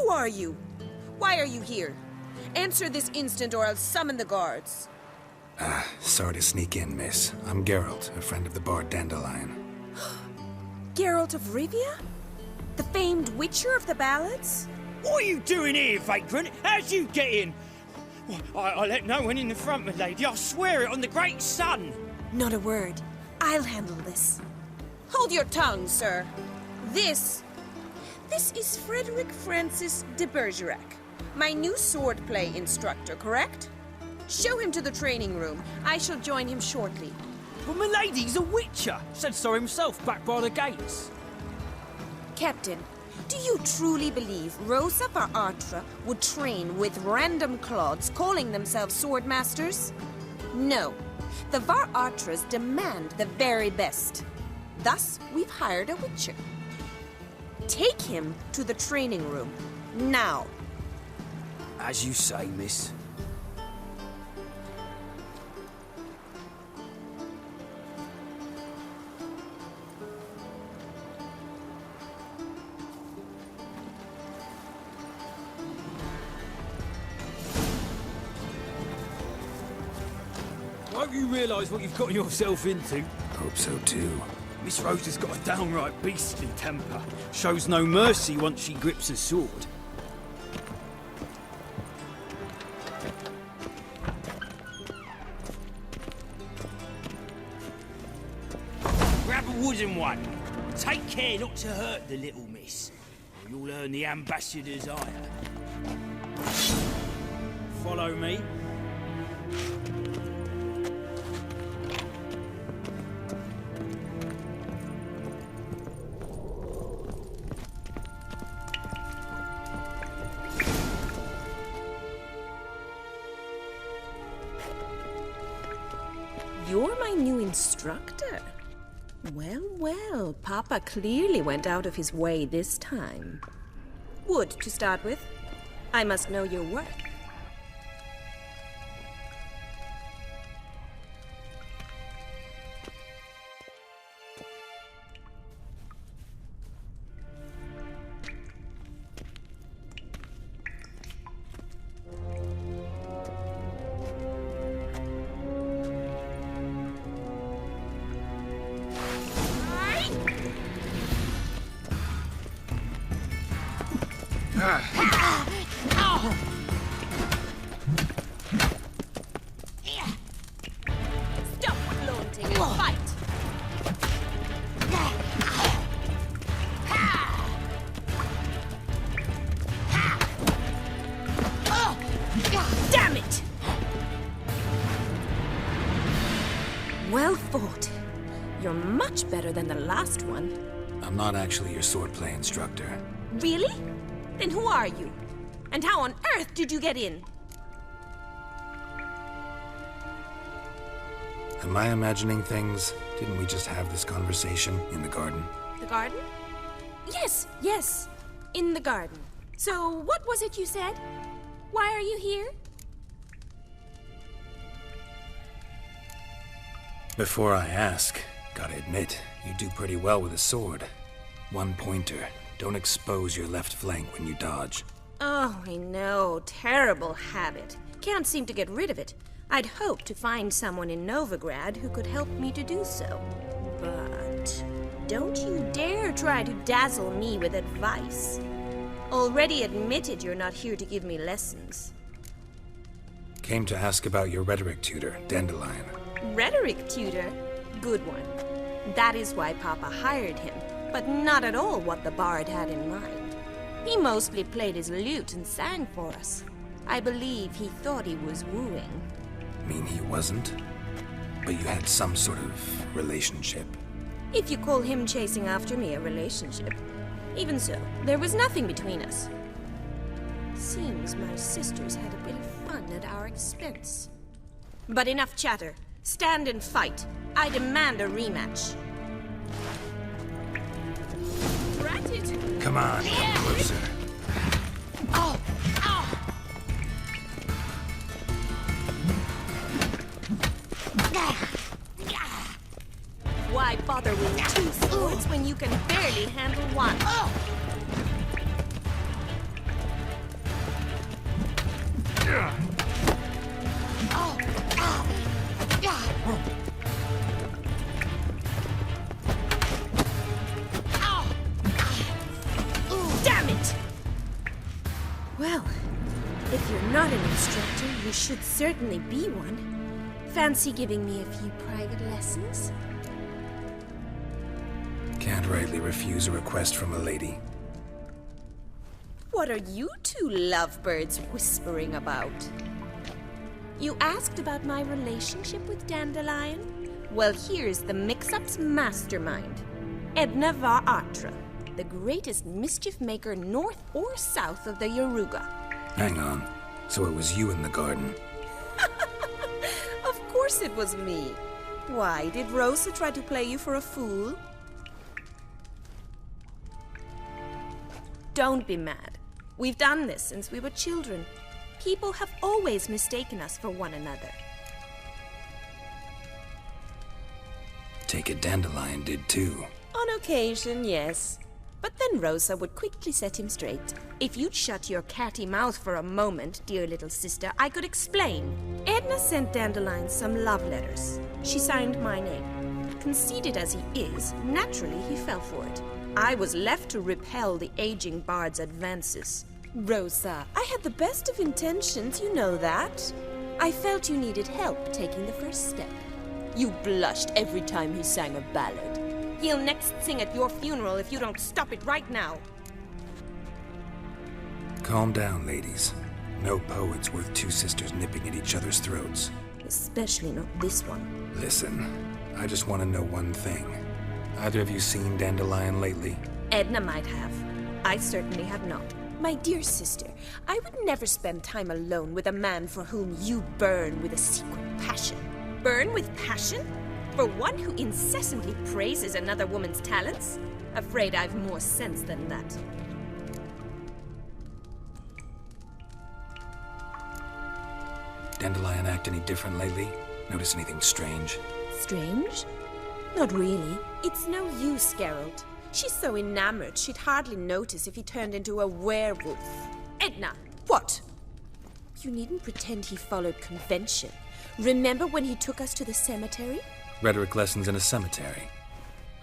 Who are you? Why are you here? Answer this instant or I'll summon the guards. Sorry to sneak in, miss. I'm Geralt, a friend of the bard Dandelion. Geralt of Rivia? The famed witcher of the ballads? What are you doing here, vagrant? How'd you get in? Well, I let no one in the front, my lady. I swear it on the great sun. Not a word. I'll handle this. Hold your tongue, sir. This is Frederick Francis de Bergerac, my new swordplay instructor, correct? Show him to the training room. I shall join him shortly. But my lady's a witcher. Said so himself back by the gates. Captain, do you truly believe Rosa Var Attre would train with random clods calling themselves swordmasters? No. The Var Attres demand the very best. Thus, we've hired a witcher. Take him to the training room, now. As you say, miss. Hope you realise what you've got yourself into. Hope so too. Miss Rosa's got a downright beastly temper. Shows no mercy once she grips a sword. Grab a wooden one. Take care not to hurt the little miss, or you'll earn the ambassador's ire. Follow me. You're my new instructor. Well, well, Papa clearly went out of his way this time. Wood, to start with. I must know your worth. Stop flaunting and fight! Damn it! Well fought. You're much better than the last one. I'm not actually your swordplay instructor. Really? Then who are you? And how on earth did you get in? Am I imagining things? Didn't we just have this conversation in the garden? The garden? Yes, yes. In the garden. So, what was it you said? Why are you here? Before I ask, gotta admit, you do pretty well with a sword. One pointer. Don't expose your left flank when you dodge. Oh, I know. Terrible habit. Can't seem to get rid of it. I'd hoped to find someone in Novigrado who could help me to do so. But don't you dare try to dazzle me with advice. Already admitted you're not here to give me lessons. Came to ask about your rhetoric tutor, Dandelion. Rhetoric tutor? Good one. That is why Papa hired him, but not at all what the bard had in mind. He mostly played his lute and sang for us. I believe he thought he was wooing. Mean he wasn't? But you had some sort of relationship. If you call him chasing after me a relationship. Even so, there was nothing between us. Seems my sisters had a bit of fun at our expense. But enough chatter. Stand and fight. I demand a rematch. Drat it! Come on, come closer. Oh! Ow! Why bother with two swords when you can barely handle one? Damn it! Well, if you're not an instructor, you should certainly be one. Fancy giving me a few private lessons? Can't rightly refuse a request from a lady. What are you two lovebirds whispering about? You asked about my relationship with Dandelion? Well, here's the mix-up's mastermind. Edna Var Attre, the greatest mischief maker north or south of the Yaruga. Hang on. So it was you in the garden? Of course it was me. Why, did Rosa try to play you for a fool? Don't be mad. We've done this since we were children. People have always mistaken us for one another. Take it Dandelion did too. On occasion, yes. But then Rosa would quickly set him straight. If you'd shut your catty mouth for a moment, dear little sister, I could explain. Edna sent Dandelion some love letters. She signed my name. Conceited as he is, naturally he fell for it. I was left to repel the aging bard's advances. Rosa, I had the best of intentions, you know that. I felt you needed help taking the first step. You blushed every time he sang a ballad. He'll next sing at your funeral if you don't stop it right now. Calm down, ladies. No poet's worth two sisters nipping at each other's throats. Especially not this one. Listen, I just want to know one thing. Either of you seen Dandelion lately? Edna might have. I certainly have not. My dear sister, I would never spend time alone with a man for whom you burn with a secret passion. Burn with passion? For one who incessantly praises another woman's talents? Afraid I've more sense than that. Dandelion act any different lately? Notice anything strange? Strange? Not really. It's no use, Geralt. She's so enamored she'd hardly notice if he turned into a werewolf. Edna! What? You needn't pretend he followed convention. Remember when he took us to the cemetery? Rhetoric lessons in a cemetery.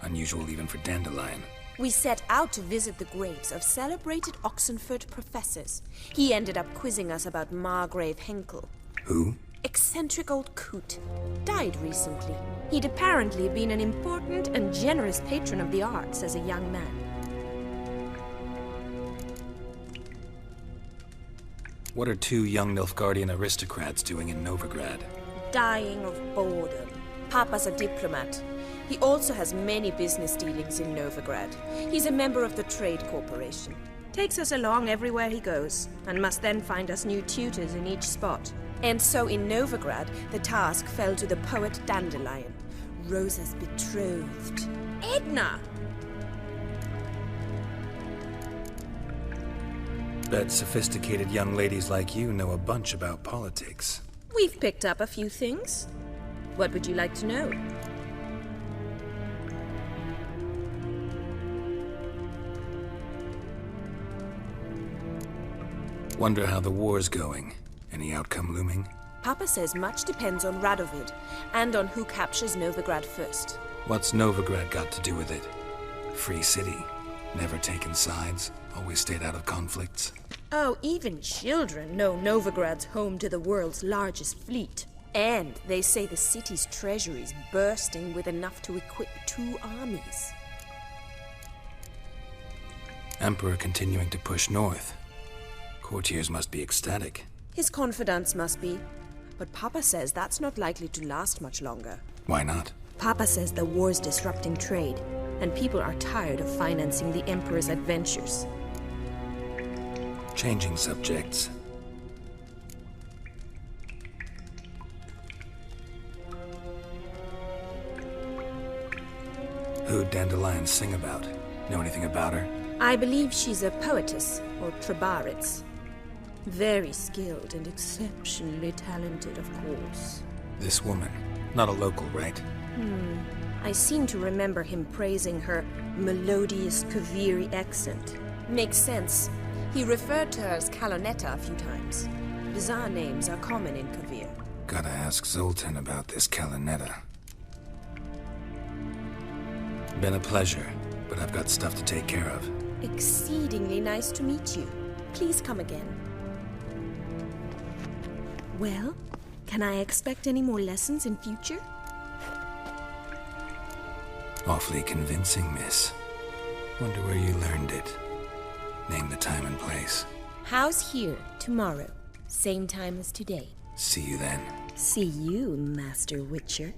Unusual even for Dandelion. We set out to visit the graves of celebrated Oxenford professors. He ended up quizzing us about Margrave Henkel. Who? Eccentric old coot. Died recently. He'd apparently been an important and generous patron of the arts as a young man. What are two young Nilfgaardian aristocrats doing in Novigrad? Dying of boredom. Papa's a diplomat. He also has many business dealings in Novigrad. He's a member of the Trade Corporation. Takes us along everywhere he goes, and must then find us new tutors in each spot. And so in Novigrad, the task fell to the poet Dandelion, Rosa's betrothed. Edna! Bet sophisticated young ladies like you know a bunch about politics. We've picked up a few things. What would you like to know? Wonder how the war's going. Any outcome looming? Papa says much depends on Radovid, and on who captures Novigrad first. What's Novigrad got to do with it? Free city. Never taken sides. Always stayed out of conflicts. Oh, even children know Novigrad's home to the world's largest fleet. And they say the city's treasury's bursting with enough to equip 2 armies. Emperor continuing to push north. Courtiers must be ecstatic. His confidants must be. But Papa says that's not likely to last much longer. Why not? Papa says the war's disrupting trade, and people are tired of financing the Emperor's adventures. Changing subjects. Who'd Dandelion sing about? Know anything about her? I believe she's a poetess, or Trebaritz. Very skilled and exceptionally talented, of course. This woman. Not a local, right? I seem to remember him praising her melodious Kaviri accent. Makes sense. He referred to her as Calonetta a few times. Bizarre names are common in Kavir. Gotta ask Zoltan about this Kalinetta. Been a pleasure, but I've got stuff to take care of. Exceedingly nice to meet you. Please come again. Well, can I expect any more lessons in future? Awfully convincing, miss. Wonder where you learned it. Name the time and place. House here, tomorrow. Same time as today. See you then. See you, Master Witcher.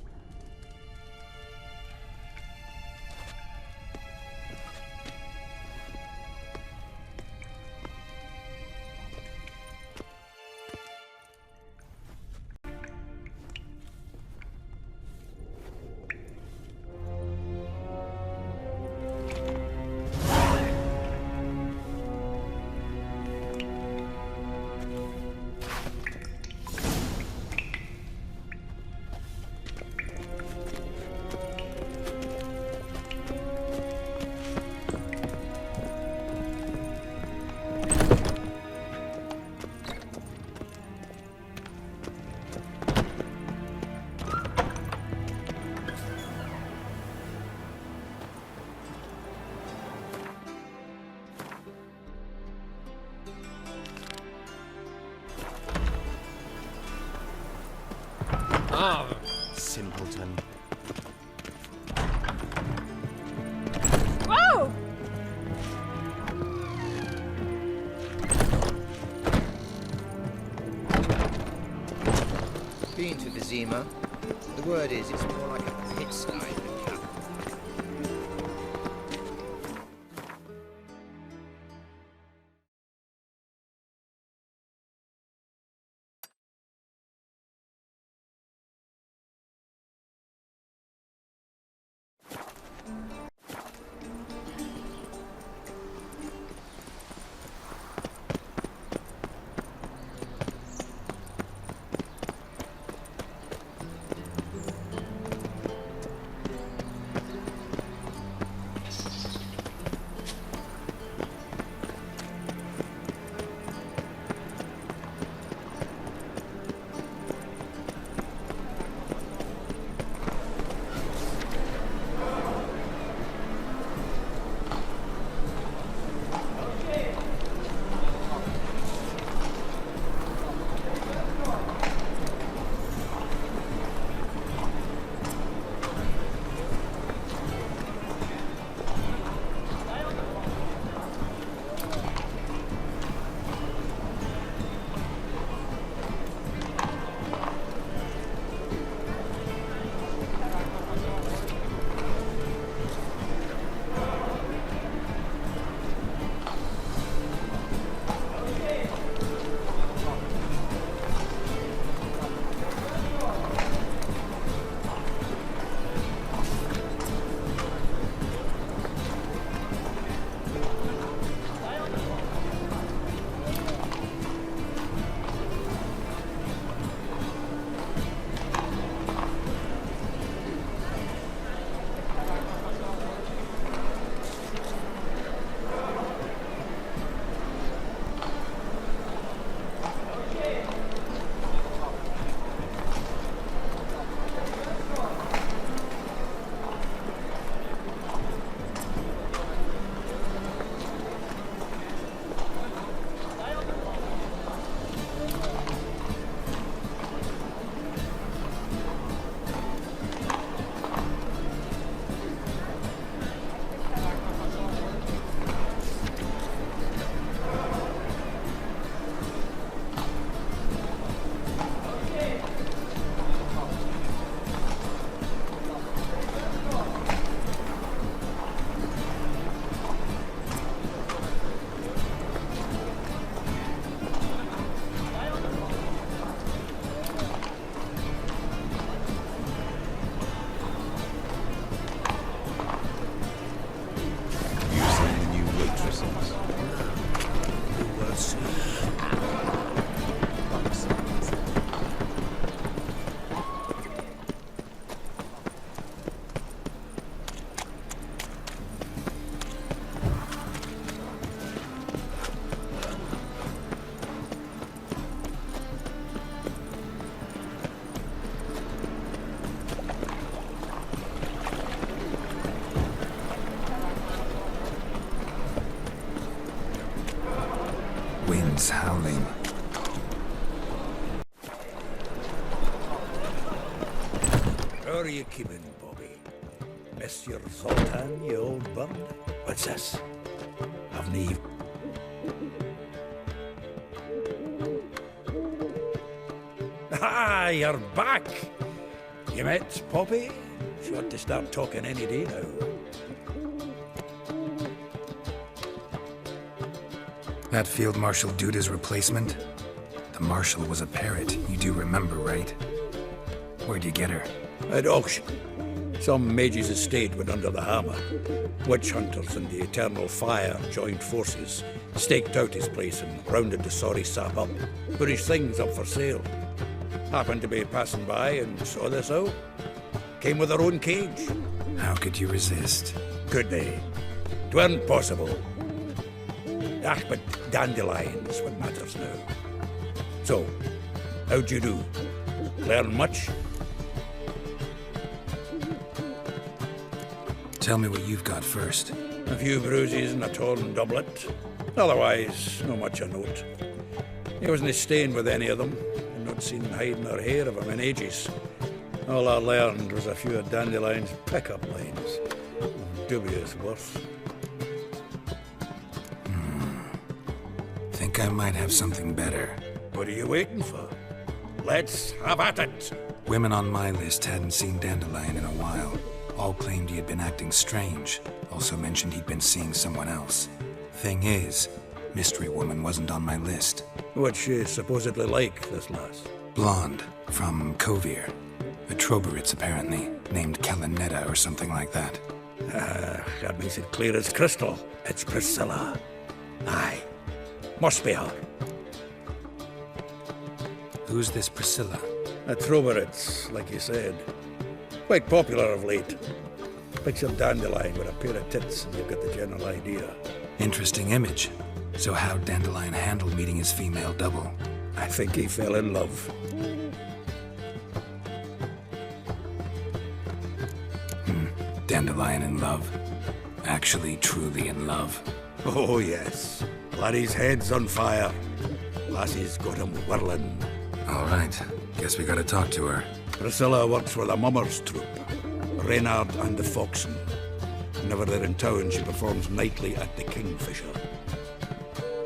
Ah, simpleton. Whoa! Been to the Zima. The word is it's more like a pigsty than cattle. Winds howling. How are you keeping, Bobby? Miss your Zoltan, you old bird? What's this? Haven't you... Ah, you're back! You met Poppy? She ought to start talking any day now. That Field Marshal Duda's replacement? The Marshal was a parrot, you do remember, right? Where'd you get her? At auction. Some mage's estate went under the hammer. Witch hunters and the Eternal Fire joined forces, staked out his place and rounded the sorry sap up. Put his things up for sale. Happened to be passing by and saw this out. Came with her own cage. How could you resist? Could they? 'Tweren't possible. Ah, but dandelions what matters now. So, how'd you do? Learn much? Tell me what you've got first. A few bruises and a torn doublet. Otherwise, not much of note. He wasn't staying with any of them, and not seen hiding or hair of him in ages. All I learned was a few of Dandelion's pickup lines. Of dubious worth. Think I might have something better. What are you waiting for? Let's have at it! Women on my list hadn't seen Dandelion in a while. All claimed he had been acting strange. Also mentioned he'd been seeing someone else. Thing is, Mystery Woman wasn't on my list. What's she supposedly like, this lass? Blonde, from Kovir. A Troberitz, apparently, named Kalinetta or something like that. That makes it clear as crystal. It's Priscilla. Aye. Must be her. Who's this Priscilla? A Troberitz, like you said. Quite popular of late. Picture Dandelion with a pair of tits and you've got the general idea. Interesting image. So how'd Dandelion handle meeting his female double? I think he fell in love. Dandelion in love. Actually, truly in love. Oh, yes. Laddie's head's on fire. Lassie's got him whirling. All right. Guess we gotta talk to her. Priscilla works for the Mummers troupe. Reynard and the Foxen. Whenever they're in town, she performs nightly at the Kingfisher.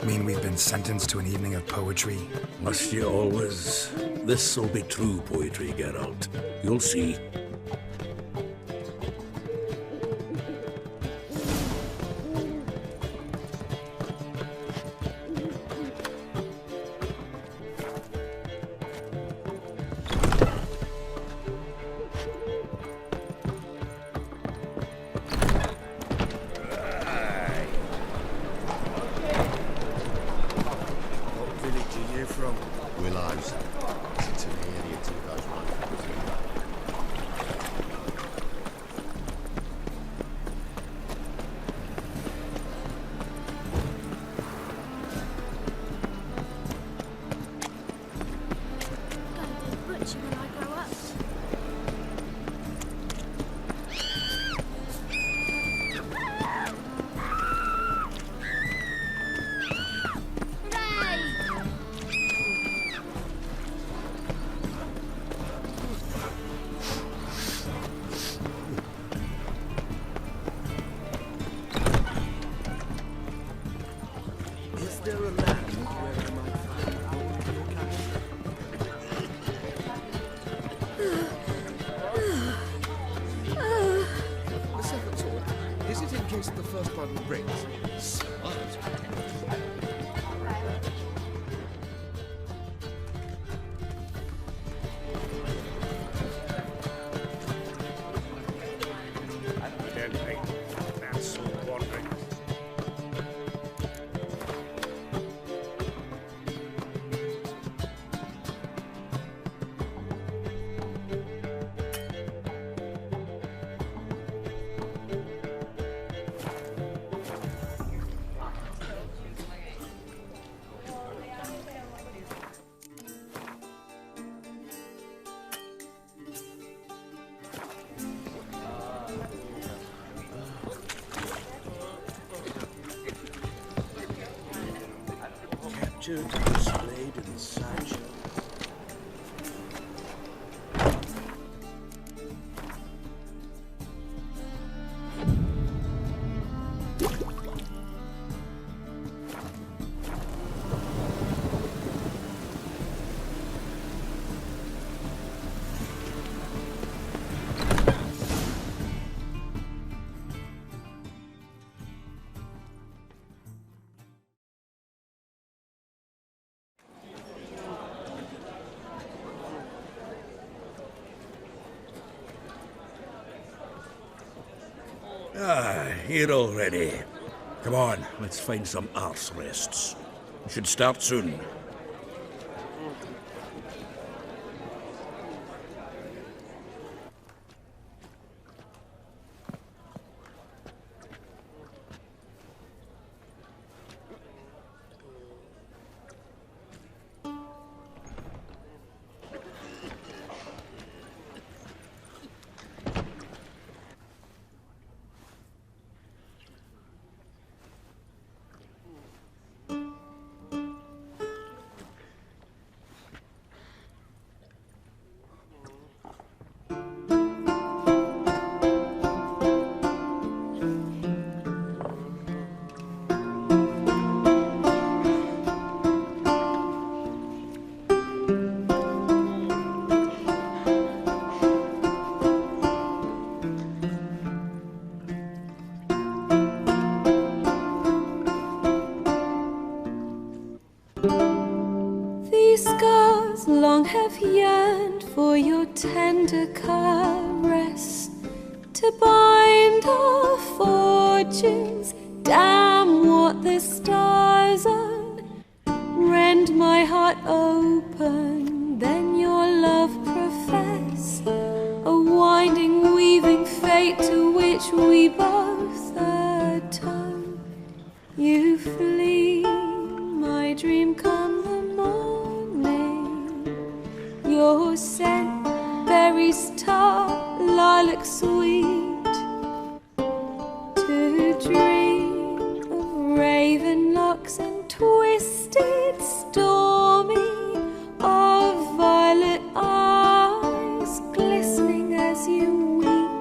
Mean we've been sentenced to an evening of poetry? Must you always? This'll be true poetry, Geralt. You'll see. picture to be displayed in the sideshow. Here already. Come on, let's find some arse rests. We should start soon. Long have yearned for your tender caress to bind our fortunes. Damn what the stars own. Rend my heart open, then your love profess. A winding, weaving fate to which we both atone. You flee, my dream come the morning. Your scent, berries tart, lilac sweet. To dream of raven locks and twisted, stormy, of violet eyes glistening as you weep.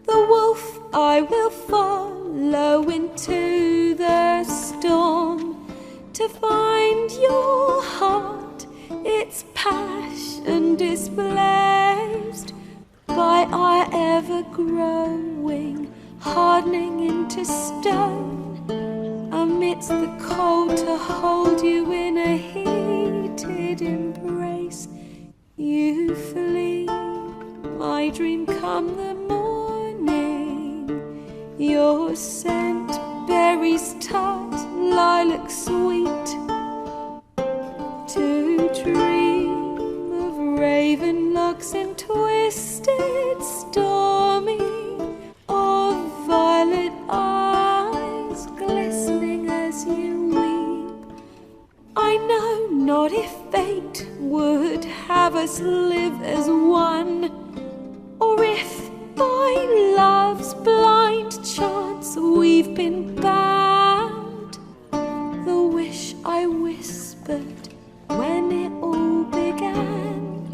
The wolf I will follow into the storm to find your heart. Its passion displaced by our ever-growing, hardening into stone, amidst the cold to hold you in a heated embrace. You flee, my dream come the morning, your scent, berries tart, lilac sweet. To dream of raven locks and twisted, stormy, of violet eyes glistening as you weep. I know not if fate would have us live as one, or if by love's blind chance we've been bound. The wish I whispered when it all began,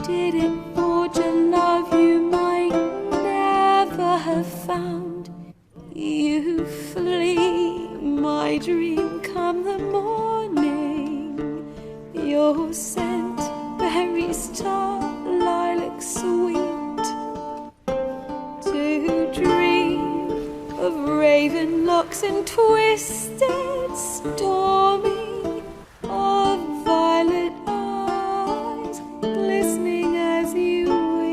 did it forge a love you might never have found? You flee, my dream come the morning, your scent, berries tart, lilac sweet. To dream of raven locks and twisted, stormy, of violet eyes glistening as you weep.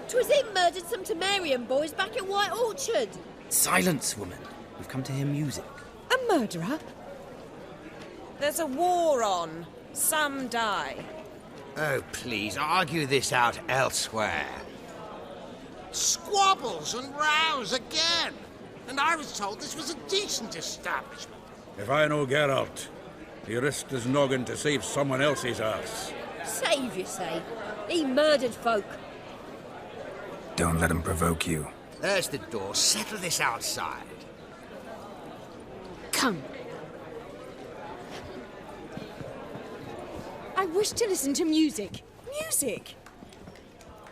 'Twas him murdered some Temerian boys back at White Orchard. Silence, woman. We've come to hear music. A murderer? There's a war on. Some die. Oh, please, argue this out elsewhere. Squabbles and rows again. And I was told this was a decent establishment. If I know Geralt, he risked his noggin to save someone else's arse. Save, you say? He murdered folk. Don't let him provoke you. There's the door. Settle this outside. Come. I wish to listen to music. Music?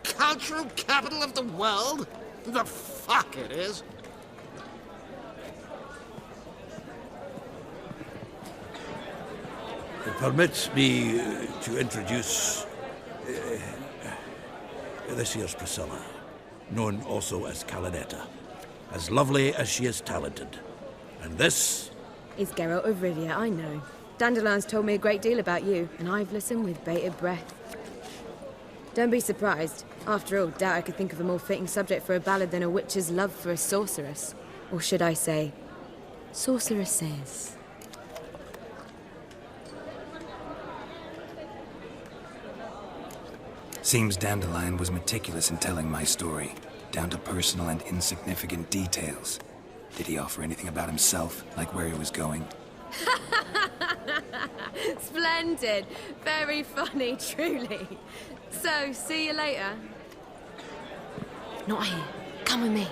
Cultural capital of the world? The fuck it is. It permits me to introduce this here's Priscilla, known also as Calinetta. As lovely as she is talented. And this is Geralt of Rivia, I know. Dandelion's told me a great deal about you, and I've listened with bated breath. Don't be surprised. After all, doubt I could think of a more fitting subject for a ballad than a witch's love for a sorceress. Or should I say, sorceresses. Seems Dandelion was meticulous in telling my story, down to personal and insignificant details. Did he offer anything about himself, like where he was going? Splendid. Very funny, truly. So, see you later. Not here. Come with me.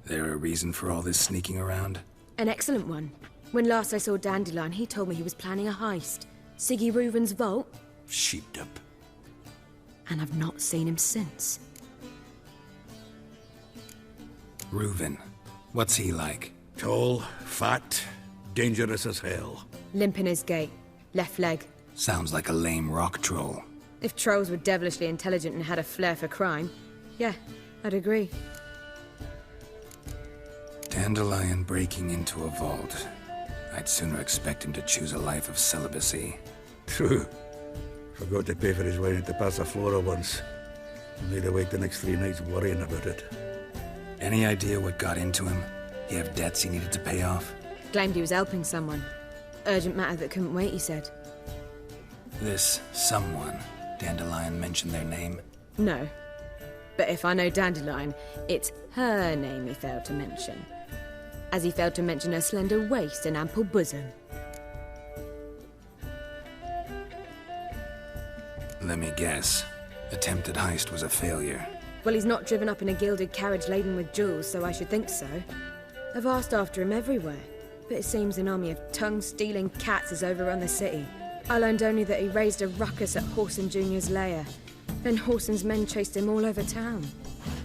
There a reason for all this sneaking around? An excellent one. When last I saw Dandelion, he told me he was planning a heist. Siggy Reuven's vault. sheepdip. And I've not seen him since. Reuven. What's he like? Tall, fat, dangerous as hell. Limp in his gait. Left leg. Sounds like a lame rock troll. If trolls were devilishly intelligent and had a flair for crime, yeah, I'd agree. Dandelion breaking into a vault. I'd sooner expect him to choose a life of celibacy. True. Forgot to pay for his wine at the Passaflora once. Made awake the next 3 nights worrying about it. Any idea what got into him? He have debts he needed to pay off? Claimed he was helping someone. Urgent matter that couldn't wait, he said. This someone, Dandelion mentioned their name? No. But if I know Dandelion, it's her name he failed to mention. As he failed to mention her slender waist and ample bosom. Let me guess. Attempted heist was a failure. Well, he's not driven up in a gilded carriage laden with jewels, so I should think so. I've asked after him everywhere, but it seems an army of tongue-stealing cats has overrun the city. I learned only that he raised a ruckus at Whoreson Jr.'s lair. Then Whoreson's men chased him all over town.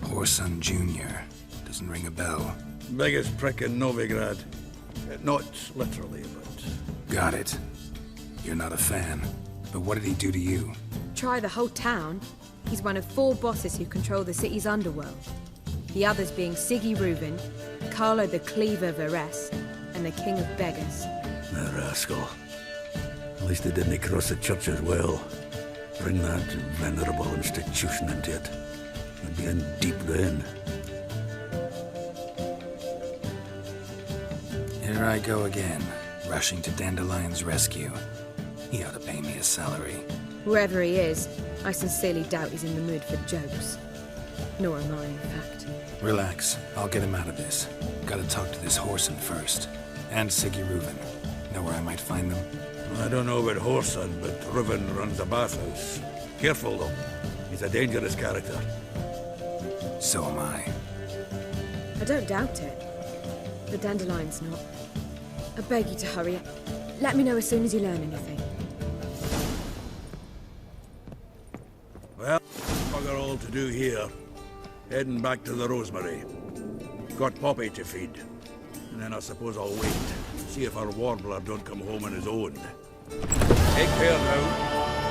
Whoreson Jr. Doesn't ring a bell. Biggest prick in Novigrad. Not literally, but... Got it. You're not a fan. But what did he do to you? Try the whole town. He's one of 4 bosses who control the city's underworld. The others being Siggy Reuven, Carlo the Cleaver Varese, and the King of Beggars. The rascal. At least they didn't cross the church as well. Bring that venerable institution into it. I'd be in deep then. Here I go again, rushing to Dandelion's rescue. He ought to pay me a salary. Whoever he is, I sincerely doubt he's in the mood for jokes. Nor am I, in fact. Relax. I'll get him out of this. Gotta talk to this Whoreson first. And Siggy Reuven. Know where I might find them? I don't know about Whoreson, but Reuven runs a bathhouse. Careful, though. He's a dangerous character. So am I. I don't doubt it. But Dandelion's not. I beg you to hurry up. Let me know as soon as you learn anything. Well, bugger all to do here. Heading back to the Rosemary. Got Poppy to feed. And then I suppose I'll wait. See if our warbler don't come home on his own. Take care now.